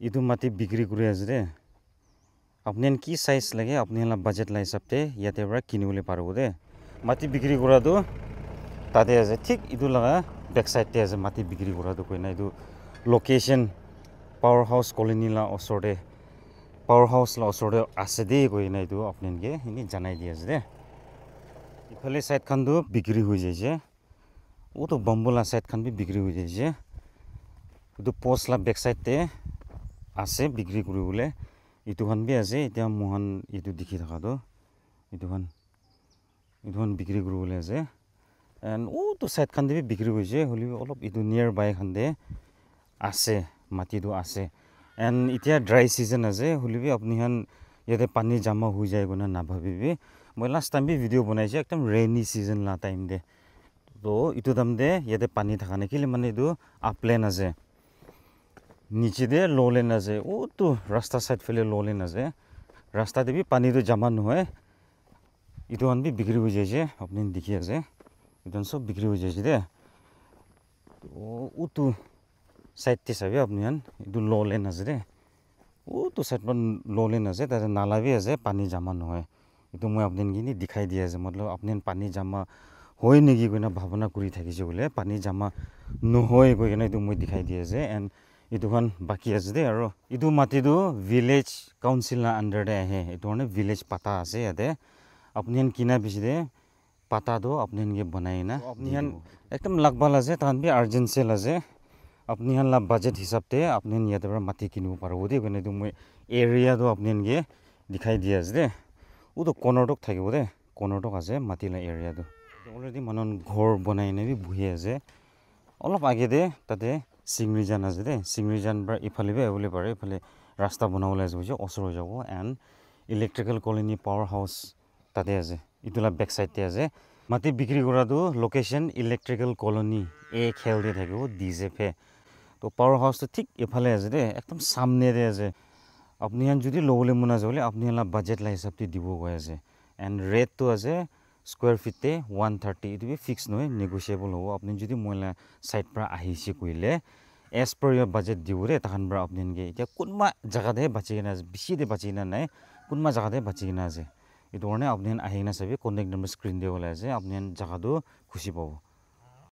ইটো মাটি বিক্ৰী কৰি আছে দে আপুনি কি সাইজ লাগে আপুনি হলা বাজেট লাই হিচাপতে ইয়াতে পৰা কিনিবলৈ পাৰিব দে মাটি বিক্ৰী কৰাটো তাতে আছে ঠিক ইটো লগা বেক সাইডতে আছে মাটি বিক্ৰী কৰাটো কইনা ইটো লোকেশন পাৱাৰ হাউস কলনী লা ওচৰতে পাৱাৰ হাউস লা ওচৰতে আছে দে কইনা ইটো আপোনালোকে ইনি জানাই দি আছে দে ইফালে সাইড খানটো বিক্ৰী হৈ যাইছে ওটো বম্বলা সাইড খান বি বিক্ৰী হৈ যাইছে ইটো পোষ্ট লা বেক সাইডতে আছে বিক্ৰী কৰিবলৈ ইটো খান বি আছে এতিয়া মোহন ইটো দেখি থাকাটো ইটো খান বিক্ৰী কৰিবলৈ আছে এন্ড ওটো সাইড খান বি বিক্ৰী হৈছে হলি অলপ ইটো নিয়াৰ বাই খান দে আছে মাটিটো আছে এন্ড এতিয়া ড্ৰাই সিজন আছে হলি বি আপুনি হান ইয়াতে পানী জমা হৈ যায় গুনা না ভাবিবি মই লাষ্ট টাইম বি ভিডিও বনাইছে একদম ৰেইনি সিজন লা টাইম দে তো ইটো দাম দে ইয়াতে পানী থাকা নেকিলে মানে ইটো আপলেন আছে নিচে দে লোলেন আছে ওটো রাস্তা সাইড ফেলে লোলেন আছে রাস্তা দেবি পানী তো জমা নহয় ইটো আন বি বিক্ৰী হৈ যাইছে আপুনি দেখি আছে ইটো সব বিক্ৰী হৈ যাইছে দে তো ওটো সাইড তে চাবি আপুনি আন ইটো লোলেন আছে দে ওটো সাইড মান লোলেন আছে তাতে নালা বি আছে পানী জমা নহয় ইটো মই আপোনাক দেখাই দি আছে মতলব আপুনি পানী জমা হয় নেকি কইনা ভাবনা কৰি থাকিছে বলে পানী জমা নহয় কইনা ইটো মই দেখাই দি আছে এন্ড ইটো খান বাকি আছে দে আৰু ইটো মাটিটো ভিলেজ কাউন্সিল না আন্ডাৰ দে আহে ইটো মানে ভিলেজ পাতা আছে ইয়াতে আপুনি কিনা বেছি দে পাতাটো আপুনি বনাই না আপুনি একদম লাগবাল আছে তাহান বি আৰ্জেন্ট সেল আছে আপুনি লা বাজেট হিচাপতে আপুনি ইয়াতে পৰা মাটি কিনিব পাৰিব দে কইনা ইটো মই এৰিয়াটো আপুনি দেখাই দি আছে দে ওটো কৰ্ণৰটক থাকিব দে কৰ্ণৰটক আছে মাটিলা এৰিয়াটো অলৰেডি মানুহ ঘৰ বনাই নে বি বহি আছে অলপ আগে দে তাতে সিংৰিজান আছে দে সিংৰিজান পৰা ইফালে বি আহিবলৈ পাৰে ইফালে ৰাস্তা বনাবলৈ আছে বুজি ওচৰ হৈ যাব এণ্ড ইলেক্ট্ৰিকেল কলনী পাৱাৰ হাউস তাতে আছে ইটোলা বেক সাইডতে আছে মাটি বিক্ৰী কৰাটো লোকেশন ইলেক্ট্ৰিকেল কলনী এ খেলতে থাকিব ডিজেফে তো পাৱাৰ হাউসটো ঠিক ইফালে আছে দে একদম সামনেতে আছে আপুনি যদি ল'বলৈ মন আছে বলে আপুনি বাজেট লাই হিচাপতে দিব গৈ আছে এণ্ড ৰেটটো আছে স্কোয়াৰ ফিটে 130 ইটো বি ফিক্স নহয় নেগোচিয়েবল হ'ব আপুনি যদি মইলা সাইড পৰা আহিছে কইলে এজ পাৰ ইয়াৰ বাজেট দিব দে তাহান পৰা আপুনি এতিয়া কোনবা জায়গাতে বাচি কিনা আছে বেছি দে বাচি কিনা নাই কোনবা জায়গাতে বাচি কিনা আছে ইটো কাৰণে আপুনি আহি কিনা চাবি কন্টেক্ট নম্বৰ স্ক্ৰীন দিয়ে ওলাই আছে আপুনি জায়গাটো খুচি পাব